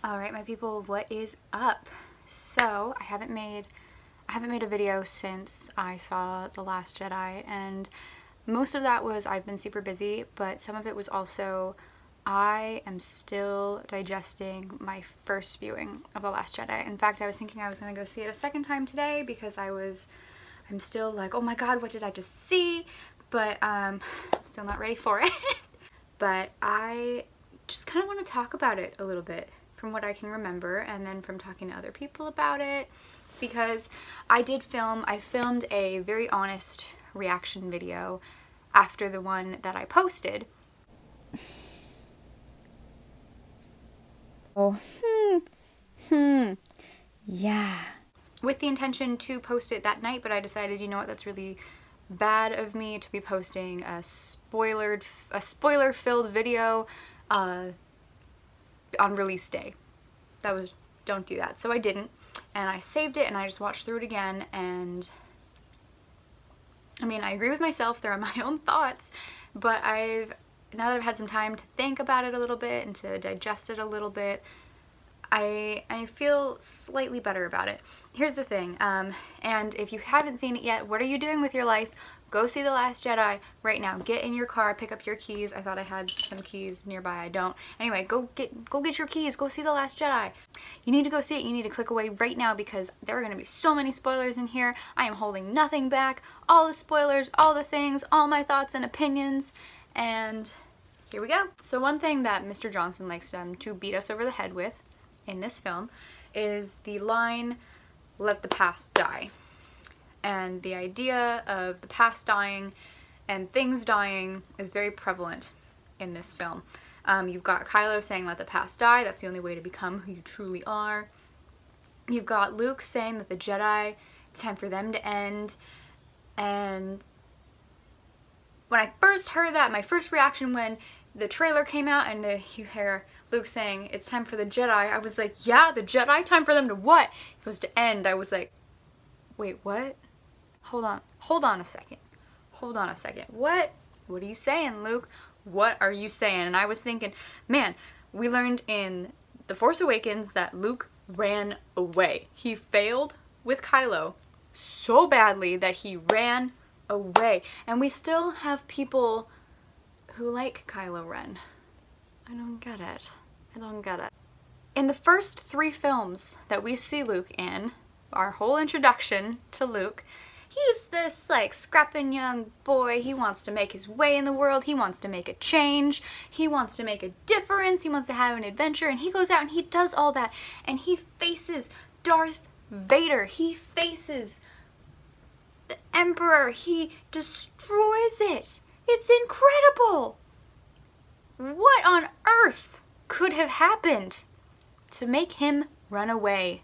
Alright, my people, what is up? So, I haven't made a video since I saw The Last Jedi, and most of that was I've been super busy, but some of it was also I am still digesting my first viewing of The Last Jedi. In fact, I was thinking I was going to go see it a second time today because I'm still like, oh my god, what did I just see? But I'm still not ready for it. But I just kind of want to talk about it a little bit from what I can remember, and then from talking to other people about it, because I filmed a very honest reaction video after the one that I posted. Oh, yeah. With the intention to post it that night, but I decided, you know what, that's really bad of me to be posting a spoiler-filled video on release day. Don't do that. So I didn't, and I saved it and I just watched through it again, and I mean, I agree with myself, there are my own thoughts, but now that I've had some time to think about it a little bit and to digest it a little bit, I feel slightly better about it. Here's the thing, and if you haven't seen it yet, what are you doing with your life? Go see The Last Jedi right now. Get in your car, pick up your keys. I thought I had some keys nearby, I don't. Anyway, go get your keys, go see The Last Jedi. You need to go see it, you need to click away right now because there are gonna be so many spoilers in here. I am holding nothing back. All the spoilers, all the things, all my thoughts and opinions, and here we go. So one thing that Mr. Johnson likes to beat us over the head with in this film is the line, "Let the past die." And the idea of the past dying and things dying is very prevalent in this film. You've got Kylo saying, "Let the past die, that's the only way to become who you truly are." You've got Luke saying that the Jedi, it's time for them to end. And when I first heard that, my first reaction when the trailer came out and you hear Luke saying, "It's time for the Jedi," I was like, yeah, the Jedi? Time for them to what? It goes to end. I was like, wait, what? Hold on a second. What are you saying, Luke? What are you saying? And I was thinking, man, we learned in The Force Awakens that Luke ran away. He failed with Kylo so badly that he ran away. And we still have people who like Kylo Ren. I don't get it. In the first 3 films that we see Luke in, our whole introduction to Luke, he's this like scrapping young boy. He wants to make his way in the world. He wants to make a change. He wants to make a difference. He wants to have an adventure, and he goes out and he does all that, and he faces Darth Vader. He faces the Emperor. He destroys it. It's incredible. What on earth could have happened to make him run away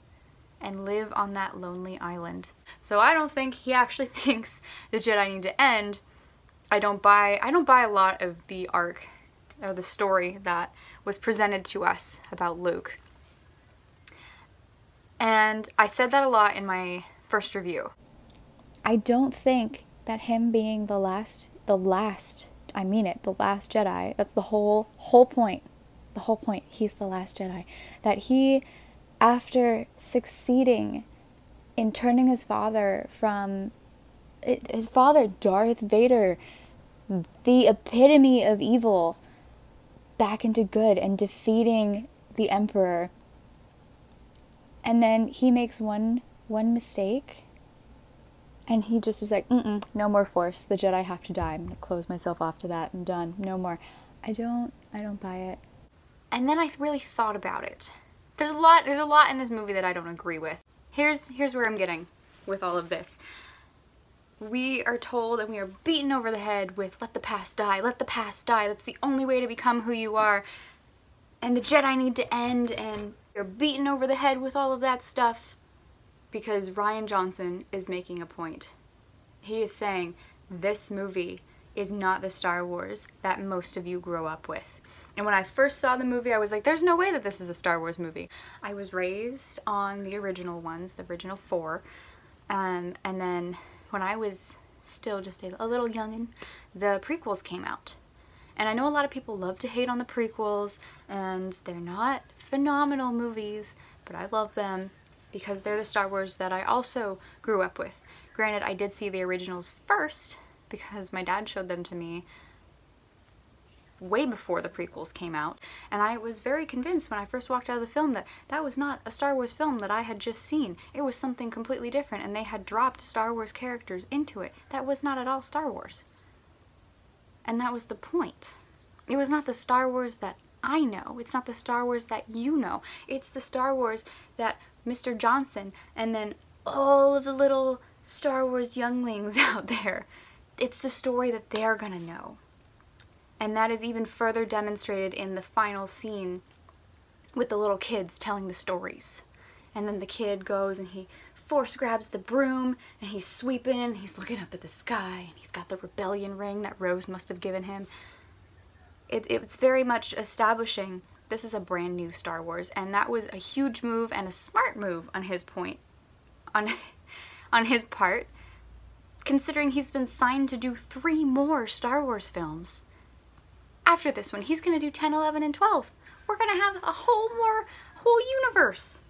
and live on that lonely island? So I don't think he actually thinks the Jedi need to end. I don't buy a lot of the arc or the story that was presented to us about Luke. And I said that a lot in my first review. I don't think that him being the last, I mean it, the Last Jedi, that's the whole point. The whole point, he's the Last Jedi. That he, after succeeding in turning his father, Darth Vader, the epitome of evil, back into good and defeating the Emperor, and then he makes one mistake, and he just was like, no more Force, the Jedi have to die, I'm gonna close myself off to that, I'm done, no more. I don't buy it. And then I really thought about it. There's a lot in this movie that I don't agree with. Here's where I'm getting with all of this. We are told and we are beaten over the head with "let the past die, let the past die, that's the only way to become who you are, and the Jedi need to end," and you're beaten over the head with all of that stuff because Rian Johnson is making a point. He is saying this movie is not the Star Wars that most of you grow up with. And when I first saw the movie, I was like, there's no way that this is a Star Wars movie. I was raised on the original ones, the original 4, and then when I was still just a little youngin', the prequels came out. And I know a lot of people love to hate on the prequels, and they're not phenomenal movies, but I love them because they're the Star Wars that I also grew up with. Granted, I did see the originals first because my dad showed them to me way before the prequels came out, and I was very convinced when I first walked out of the film that that was not a Star Wars film that I had just seen. It was something completely different, and they had dropped Star Wars characters into it. That was not at all Star Wars. And that was the point. It was not the Star Wars that I know. It's not the Star Wars that you know. It's the Star Wars that Mr. Johnson and then all of the little Star Wars younglings out there, it's the story that they're gonna know. And that is even further demonstrated in the final scene with the little kids telling the stories. And then the kid goes and he force grabs the broom and he's sweeping and he's looking up at the sky and he's got the rebellion ring that Rose must have given him. It's very much establishing this is a brand new Star Wars, and that was a huge move and a smart move on his part, considering he's been signed to do 3 more Star Wars films. After this one, he's going to do 10, 11, and 12. We're going to have a whole universe.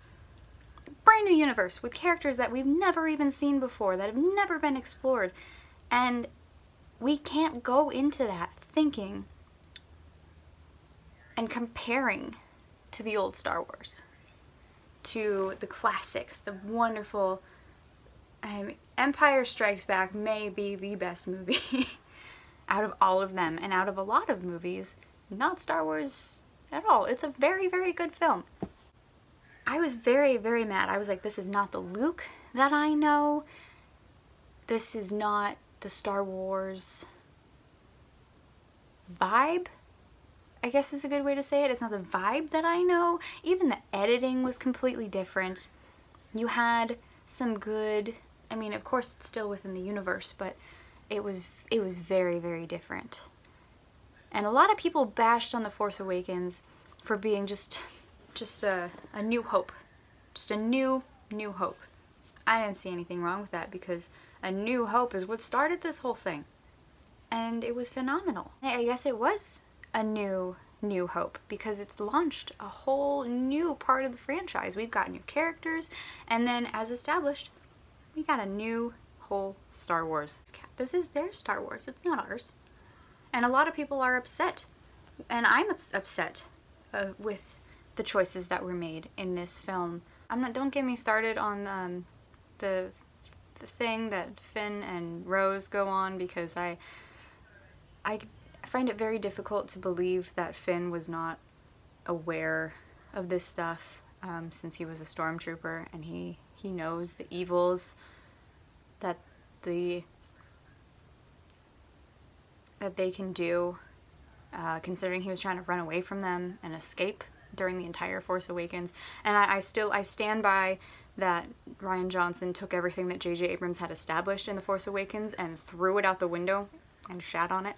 Brand new universe with characters that we've never even seen before, that have never been explored. And we can't go into that thinking and comparing to the old Star Wars, to the classics, the wonderful Empire Strikes Back may be the best movie out of all of them, and out of a lot of movies, not Star Wars at all. It's a very, very good film. I was very, very mad. I was like, this is not the Luke that I know. This is not the Star Wars vibe, I guess is a good way to say it. It's not the vibe that I know. Even the editing was completely different. You had some good, I mean, of course it's still within the universe, but it was very, very different. And a lot of people bashed on The Force Awakens for being just a new hope. Just a new hope. I didn't see anything wrong with that because a new hope is what started this whole thing. And it was phenomenal. I guess it was a new hope because it's launched a whole new part of the franchise. We've got new characters, and then as established, we got a new whole Star Wars. This is their Star Wars, it's not ours. And a lot of people are upset, and I'm upset with the choices that were made in this film. Don't get me started on the thing that Finn and Rose go on, because I find it very difficult to believe that Finn was not aware of this stuff, since he was a stormtrooper and he knows the evils that they can do, considering he was trying to run away from them and escape during the entire Force Awakens. And I stand by that Rian Johnson took everything that J.J. Abrams had established in The Force Awakens and threw it out the window and shat on it.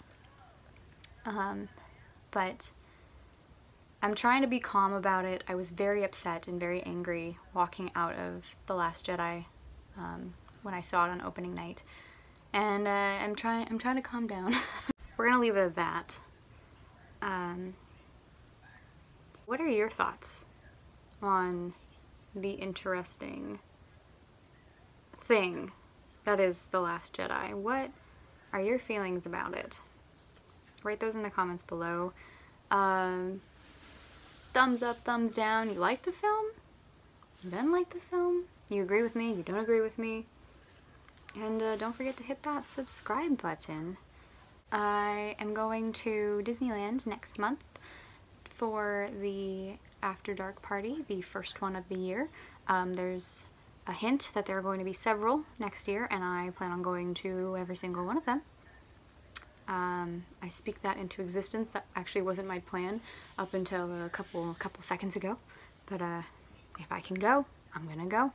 But I'm trying to be calm about it. I was very upset and very angry walking out of The Last Jedi when I saw it on opening night. And I'm trying to calm down. We're gonna leave it at that. What are your thoughts on the interesting thing that is The Last Jedi? What are your feelings about it? Write those in the comments below. Thumbs up, thumbs down. You like the film? You didn't like the film? You agree with me? You don't agree with me? And don't forget to hit that subscribe button. I am going to Disneyland next month for the After Dark party, the first one of the year. There's a hint that there are going to be several next year, and I plan on going to every single one of them. I speak that into existence. That actually wasn't my plan up until a couple seconds ago, but if I can go, I'm gonna go.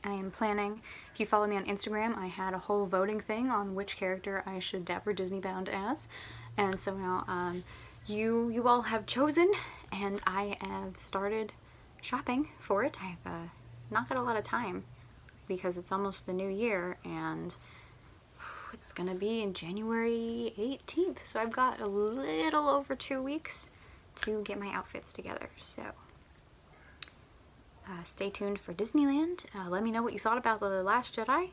I am planning, if you follow me on Instagram, I had a whole voting thing on which character I should Dapper Disney Bound as, and so now you all have chosen, and I have started shopping for it. I've not got a lot of time because it's almost the new year, and it's gonna be in January 18th, so I've got a little over 2 weeks to get my outfits together. So stay tuned for Disneyland. Let me know what you thought about The Last Jedi,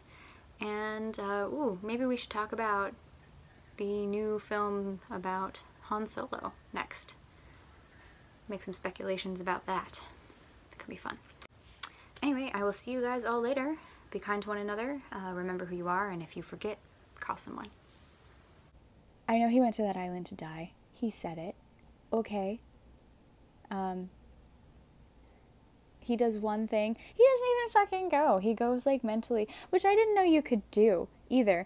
and ooh, maybe we should talk about the new film about Han Solo next. Make some speculations about that. It could be fun. Anyway, I will see you guys all later. Be kind to one another. Remember who you are, and if you forget, call someone. I know he went to that island to die. He said it. Okay. He does one thing. He doesn't even fucking go. He goes like mentally, which I didn't know you could do either.